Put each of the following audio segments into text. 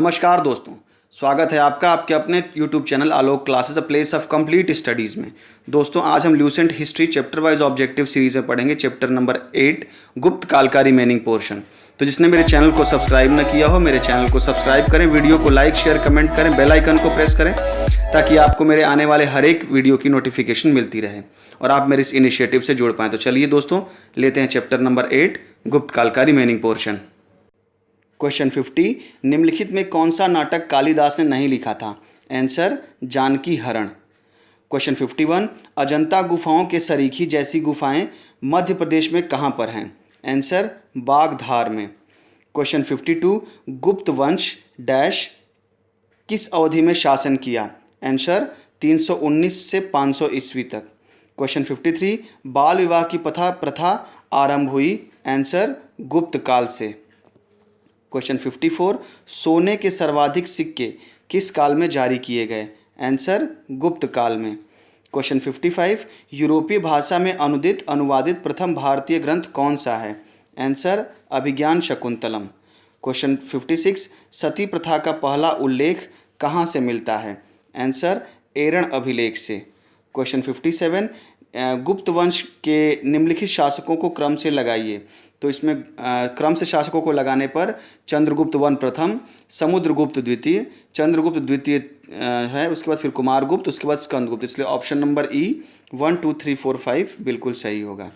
नमस्कार दोस्तों, स्वागत है आपका आपके अपने YouTube channel Alok classes a place of complete studies में। दोस्तों आज हम Lucent history chapter wise objective series में पढ़ेंगे चैप्टर नंबर 8 गुप्त काल का रिमेनिंग पोर्शन। तो जिसने मेरे चैनल को सब्सक्राइब न किया हो मेरे चैनल को सब्सक्राइब करें, वीडियो को लाइक शेयर कमेंट करें, बेल आइकन को प्रेस करें ताकि आपको मेरे आने वाले हर एक वीडियो की नोटिफिकेशन मिलती रहे और आप मेरे इस इनिशिएटिव से जुड़ पाएँ। तो चलिए दोस्तों लेते हैं चैप्टर नंबर 8 गुप्त काल का रिमेनिंग पोर्शन। क्वेश्चन 50, निम्नलिखित में कौन सा नाटक कालिदास ने नहीं लिखा था? आंसर जानकी हरण। क्वेश्चन 51, अजंता गुफाओं के सरीखी जैसी गुफाएं मध्य प्रदेश में कहां पर हैं? आंसर बागधार में। क्वेश्चन 52, गुप्त वंश डैश किस अवधि में शासन किया? आंसर 319 से 500 ईस्वी तक। क्वेश्चन 53, बाल विवाह की प्रथा आरंभ हुई? आंसर गुप्त काल से। क्वेश्चन 54, सोने के सर्वाधिक सिक्के किस काल में जारी किए गए? आंसर गुप्त काल में। क्वेश्चन 55, यूरोपीय भाषा में अनुवादित प्रथम भारतीय ग्रंथ कौन सा है? आंसर अभिज्ञान शकुंतलम। क्वेश्चन 56, सती प्रथा का पहला उल्लेख कहाँ से मिलता है? आंसर एरण अभिलेख से। क्वेश्चन 57, गुप्त वंश के निम्नलिखित शासकों को क्रम से लगाइए। तो इसमें क्रम से शासकों को लगाने पर चंद्रगुप्त वन प्रथम, समुद्रगुप्त द्वितीय, चंद्रगुप्त द्वितीय है, उसके बाद फिर कुमारगुप्त, उसके बाद स्कंदगुप्त। इसलिए ऑप्शन नंबर ई 1 2 3 4 5 बिल्कुल सही होगा।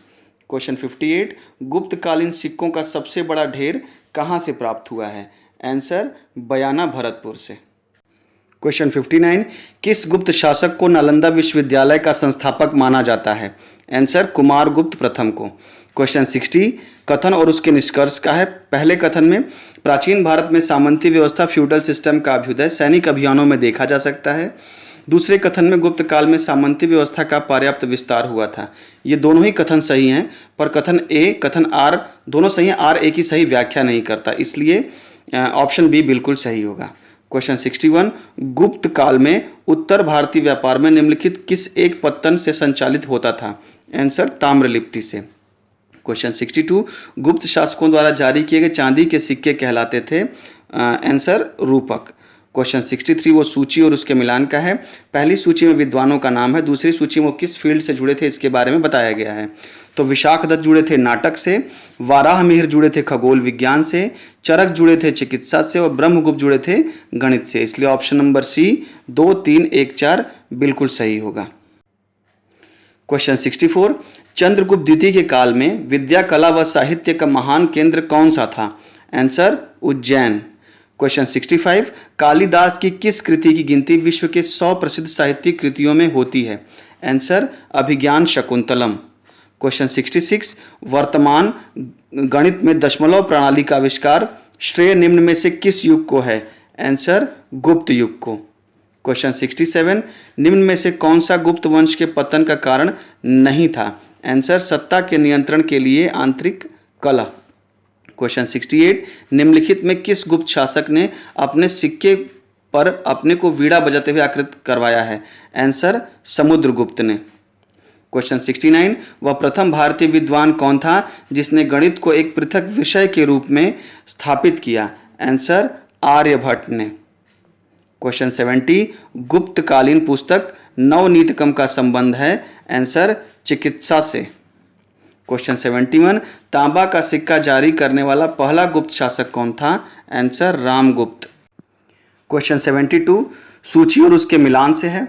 क्वेश्चन 58, गुप्तकालीन सिक्कों का सबसे बड़ा ढेर कहाँ से प्राप्त हुआ है? आंसर बयाना भरतपुर से। क्वेश्चन 59, किस गुप्त शासक को नालंदा विश्वविद्यालय का संस्थापक माना जाता है? आंसर कुमारगुप्त प्रथम को। क्वेश्चन 60, कथन और उसके निष्कर्ष का है। पहले कथन में प्राचीन भारत में सामंती व्यवस्था फ्यूडल सिस्टम का अभ्युदय सैनिक अभियानों में देखा जा सकता है। दूसरे कथन में गुप्त काल में सामंती व्यवस्था का पर्याप्त विस्तार हुआ था। ये दोनों ही कथन सही हैं, पर कथन ए कथन आर दोनों सही हैं, आर ए की सही व्याख्या नहीं करता, इसलिए ऑप्शन बी बिल्कुल सही होगा। क्वेश्चन 61, गुप्त काल में उत्तर भारतीय व्यापार में निम्नलिखित किस एक पत्तन से संचालित होता था? आंसर ताम्रलिप्ति से। क्वेश्चन 62, गुप्त शासकों द्वारा जारी किए गए चांदी के सिक्के कहलाते थे? आंसर रूपक। क्वेश्चन 63, वो सूची और उसके मिलान का है। पहली सूची में विद्वानों का नाम है, दूसरी सूची में वो किस फील्ड से जुड़े थे इसके बारे में बताया गया है। तो विशाख दत्त जुड़े थे नाटक से, वाराह मिहिर जुड़े थे खगोल विज्ञान से, चरक जुड़े थे चिकित्सा से और ब्रह्मगुप्त जुड़े थे गणित से। इसलिए ऑप्शन नंबर सी 2 3 1 4 बिल्कुल सही होगा। क्वेश्चन 64, चंद्रगुप्त द्वितीय के काल में विद्या कला व साहित्य का महान केंद्र कौन सा था? आंसर उज्जैन। क्वेश्चन 65, कालिदास की किस कृति की गिनती विश्व के 100 प्रसिद्ध साहित्यिक कृतियों में होती है? आंसर अभिज्ञान शकुंतलम। क्वेश्चन 66, वर्तमान गणित में दशमलव प्रणाली का आविष्कार श्रेय निम्न में से किस युग को है? आंसर गुप्त युग को। क्वेश्चन 67, निम्न में से कौन सा गुप्त वंश के पतन का कारण नहीं था? आंसर सत्ता के नियंत्रण के लिए आंतरिक कलह। क्वेश्चन 68, निम्नलिखित में किस गुप्त शासक ने अपने सिक्के पर अपने को वीणा बजाते हुए आकृत करवाया है? आंसर समुद्रगुप्त ने। क्वेश्चन 69, वह प्रथम भारतीय विद्वान कौन था जिसने गणित को एक पृथक विषय के रूप में स्थापित किया? आंसर आर्यभट्ट ने। क्वेश्चन 70, गुप्तकालीन पुस्तक नवनीतकम का संबंध है? आंसर चिकित्सा से। क्वेश्चन 71, तांबा का सिक्का जारी करने वाला पहला गुप्त शासक कौन था? आंसर रामगुप्त। क्वेश्चन 72, सूची और उसके मिलान से है।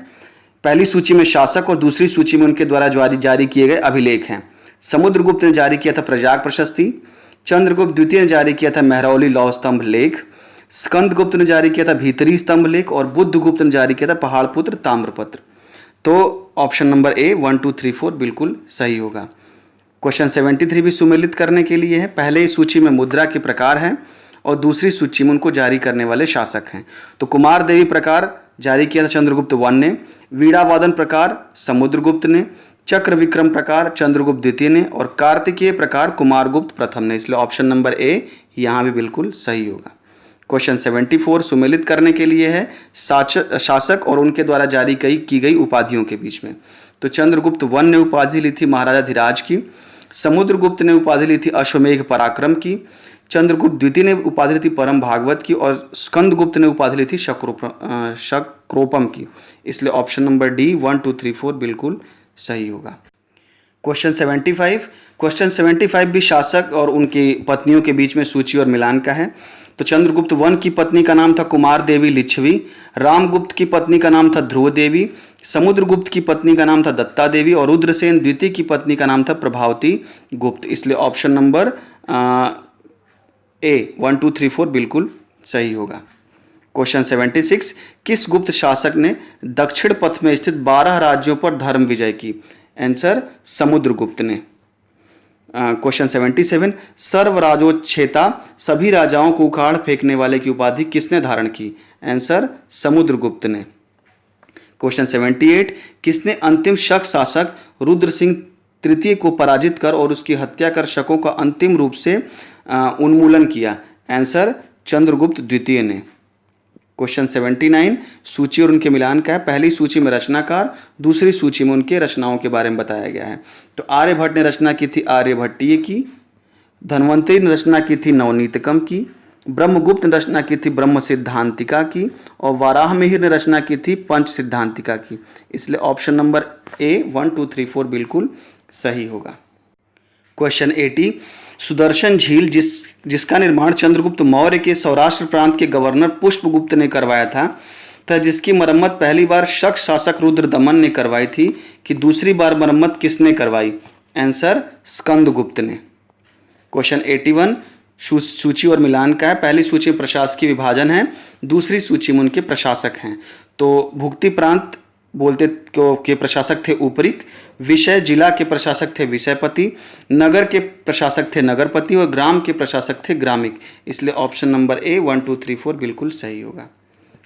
पहली सूची में शासक और दूसरी सूची में उनके द्वारा जारी किए गए अभिलेख हैं। समुद्रगुप्त ने जारी किया था प्रजाग प्रशस्ति, चंद्रगुप्त द्वितीय ने जारी किया था मेहरौली लौह स्तंभ लेख, स्कंदगुप्त ने जारी किया था भीतरी स्तंभ लेख और बुद्धगुप्त ने जारी किया था पहाड़पुत्र ताम्रपत्र। तो ऑप्शन नंबर ए 1 2 3 4 बिल्कुल सही होगा। क्वेश्चन 73 भी सुमेलित करने के लिए है। पहले इस सूची में मुद्रा के प्रकार हैं और दूसरी सूची में उनको जारी करने वाले शासक हैं। तो कुमार देवी प्रकार जारी किया था चंद्रगुप्त वन ने, वीणावादन प्रकार समुद्रगुप्त ने, चक्र विक्रम प्रकार चंद्रगुप्त द्वितीय ने और कार्तिकेय प्रकार कुमारगुप्त प्रथम ने। इसलिए ऑप्शन नंबर ए यहाँ भी बिल्कुल सही होगा। क्वेश्चन 74 सुमेलित करने के लिए है शासक और उनके द्वारा जारी की गई उपाधियों के बीच में। तो चंद्रगुप्त वन ने उपाधि ली थी महाराजा धीराज की, समुद्रगुप्त ने उपाधि ली थी अश्वमेघ पराक्रम की, चंद्रगुप्त द्वितीय ने उपाधि ली थी परम भागवत की और स्कंदगुप्त ने उपाधि ली थी शक्रोपम की। इसलिए ऑप्शन नंबर डी 1 2 3 4 बिल्कुल सही होगा। क्वेश्चन 75 भी शासक और उनकी पत्नियों के बीच में सूची और मिलान का है। तो चंद्रगुप्त वन की पत्नी का नाम था कुमार देवी लिच्छवी, रामगुप्त की पत्नी का नाम था ध्रुव देवी, समुद्रगुप्त की पत्नी का नाम था दत्ता देवी और रुद्रसेन द्वितीय की पत्नी का नाम था प्रभावती गुप्त। इसलिए ऑप्शन नंबर ए 1 2 3 4 बिल्कुल सही होगा। क्वेश्चन 76 किस गुप्त शासक ने दक्षिण पथ में स्थित 12 राज्यों पर धर्म विजय की? आंसर समुद्रगुप्त ने। क्वेश्चन 77 सर्वराजोच्छेता सभी राजाओं को उखाड़ फेंकने वाले की उपाधि किसने धारण की? आंसर समुद्रगुप्त ने। क्वेश्चन 78 किसने अंतिम शक शासक रुद्र सिंह तृतीय को पराजित कर और उसकी हत्या कर शकों का अंतिम रूप से उन्मूलन किया? आंसर चंद्रगुप्त द्वितीय ने। क्वेश्चन 79 सूची और उनके मिलान का है। पहली सूची में रचनाकार, दूसरी सूची में उनके रचनाओं के बारे में बताया गया है। तो आर्यभट्ट ने रचना की थी आर्यभट्टीय की, धन्वंतरि ने रचना की थी नवनीतकम की, ब्रह्मगुप्त ने रचना की थी ब्रह्म सिद्धांतिका की और वाराहमिहिर ने रचना की थी पंच सिद्धांतिका की। इसलिए ऑप्शन नंबर ए 1 2 3 4 बिल्कुल सही होगा। क्वेश्चन 80 सुदर्शन झील जिसका निर्माण चंद्रगुप्त मौर्य के सौराष्ट्र प्रांत के गवर्नर पुष्पगुप्त ने करवाया था जिसकी मरम्मत पहली बार शक शासक रुद्रदमन ने करवाई थी कि दूसरी बार मरम्मत किसने करवाई? आंसर स्कंदगुप्त ने। क्वेश्चन 81 सूची और मिलान का है। पहली सूची में प्रशासकीय विभाजन है, दूसरी सूची में उनके प्रशासक हैं। तो भुक्ति प्रांत बोलते के प्रशासक थे उपरिक, विषय जिला के प्रशासक थे विषयपति, नगर के प्रशासक थे नगरपति और ग्राम के प्रशासक थे ग्रामिक। इसलिए ऑप्शन नंबर ए 1 2 3 4 बिल्कुल सही होगा।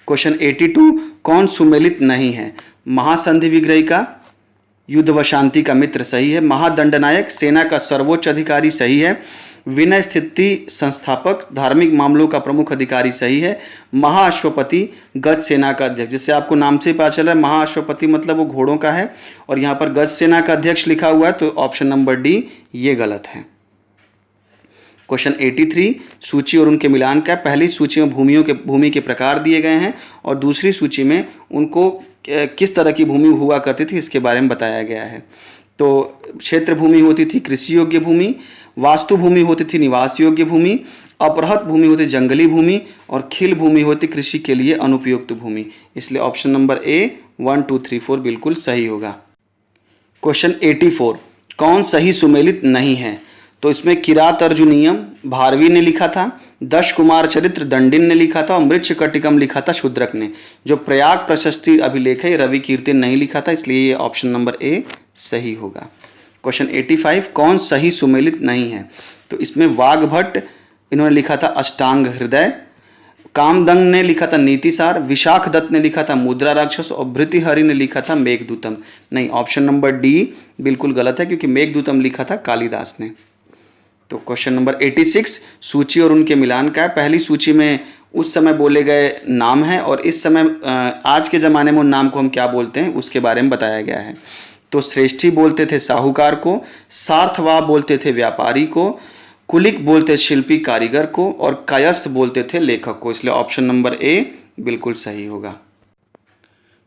क्वेश्चन 82 कौन सुमेलित नहीं है? महासंधि विग्रही का, युद्ध व शांति का मित्र सही है, महादंडनायक सेना का सर्वोच्च अधिकारी सही है, विनय स्थिति संस्थापक धार्मिक मामलों का प्रमुख अधिकारी सही है, महाअश्वपति गज सेना का अध्यक्ष, जिससे आपको नाम से पता चला है महाअश्वपति मतलब वो घोड़ों का है और यहाँ पर गज सेना का अध्यक्ष लिखा हुआ है, तो ऑप्शन नंबर डी ये गलत है। क्वेश्चन 83 सूची और उनके मिलान का। पहली सूची में भूमि के प्रकार दिए गए हैं और दूसरी सूची में उनको किस तरह की भूमि हुआ करती थी इसके बारे में बताया गया है। तो क्षेत्र भूमि होती थी कृषि योग्य भूमि, वास्तु भूमि होती थी निवास योग्य भूमि, अपहृत भूमि होती जंगली भूमि और खिल भूमि होती कृषि के लिए अनुपयुक्त भूमि। इसलिए ऑप्शन नंबर ए 1 2 3 4 बिल्कुल सही होगा। क्वेश्चन 84 कौन सही सुमेलित नहीं है? तो इसमें किरात अर्जुनीयम भारवी ने लिखा था, दश कुमार चरित्र दंडिन ने लिखा था और मृच्छकटिकम लिखा था शूद्रक ने। जो प्रयाग प्रशस्ति अभिलेख है रवि कीर्ति ने नहीं लिखा था, इसलिए ये ऑप्शन नंबर ए सही होगा। क्वेश्चन 85 कौन सही सुमेलित नहीं है? तो इसमें वाग्भट्ट इन्होंने लिखा था अष्टांग हृदय, कामदंग ने लिखा था नीतिसार, विशाख दत्त ने लिखा था मुद्रा राक्षस और भृतिहरि ने लिखा था मेघदूतम। नहीं, ऑप्शन नंबर डी बिल्कुल गलत है क्योंकि मेघदूतम लिखा था कालिदास ने। तो क्वेश्चन नंबर 86 सूची और उनके मिलान का है। पहली सूची में उस समय बोले गए नाम है और इस समय आज के ज़माने में उन नाम को हम क्या बोलते हैं उसके बारे में बताया गया है। तो श्रेष्ठी बोलते थे साहूकार को, सार्थवा बोलते थे व्यापारी को, कुलिक बोलते शिल्पी कारीगर को और कायस्थ बोलते थे लेखक को। इसलिए ऑप्शन नंबर ए बिल्कुल सही होगा।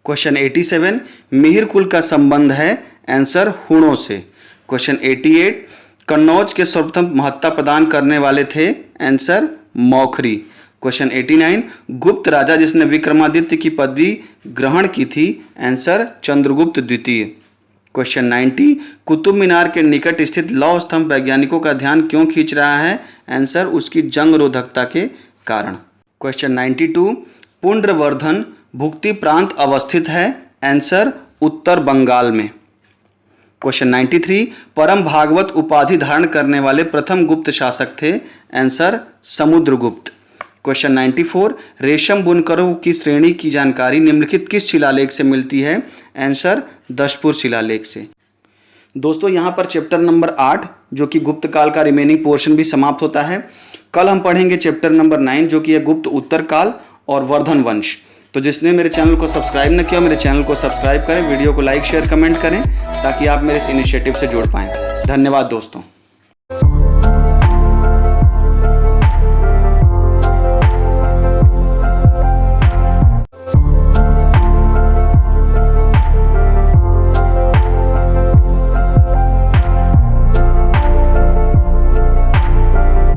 क्वेश्चन 87 मिहिर कुल का संबंध है? आंसर हुणों से। क्वेश्चन 88 कन्नौज के सर्वप्रथम महत्ता प्रदान करने वाले थे? आंसर मौखरी। क्वेश्चन 89 गुप्त राजा जिसने विक्रमादित्य की पदवी ग्रहण की थी? आंसर चंद्रगुप्त द्वितीय। क्वेश्चन 90 कुतुब मीनार के निकट स्थित लौह स्तंभ वैज्ञानिकों का ध्यान क्यों खींच रहा है? आंसर उसकी जंग रोधकता के कारण। क्वेश्चन 92 पुंड्रवर्धन भुक्ति प्रांत अवस्थित है? आंसर उत्तर बंगाल में। क्वेश्चन 93 परम भागवत उपाधि धारण करने वाले प्रथम गुप्त शासक थे? आंसर समुद्रगुप्त। क्वेश्चन 94 रेशम बुनकरों की श्रेणी की जानकारी निम्नलिखित किस शिलालेख से मिलती है? आंसर दशपुर शिलालेख से। दोस्तों यहाँ पर चैप्टर नंबर 8 जो कि गुप्त काल का रिमेनिंग पोर्शन भी समाप्त होता है। कल हम पढ़ेंगे चैप्टर नंबर 9 जो कि है गुप्त उत्तर काल और वर्धन वंश। तो जिसने मेरे चैनल को सब्सक्राइब न किया मेरे चैनल को सब्सक्राइब करें, वीडियो को लाइक शेयर कमेंट करें ताकि आप मेरे इस इनिशिएटिव से जुड़ पाएं। धन्यवाद दोस्तों।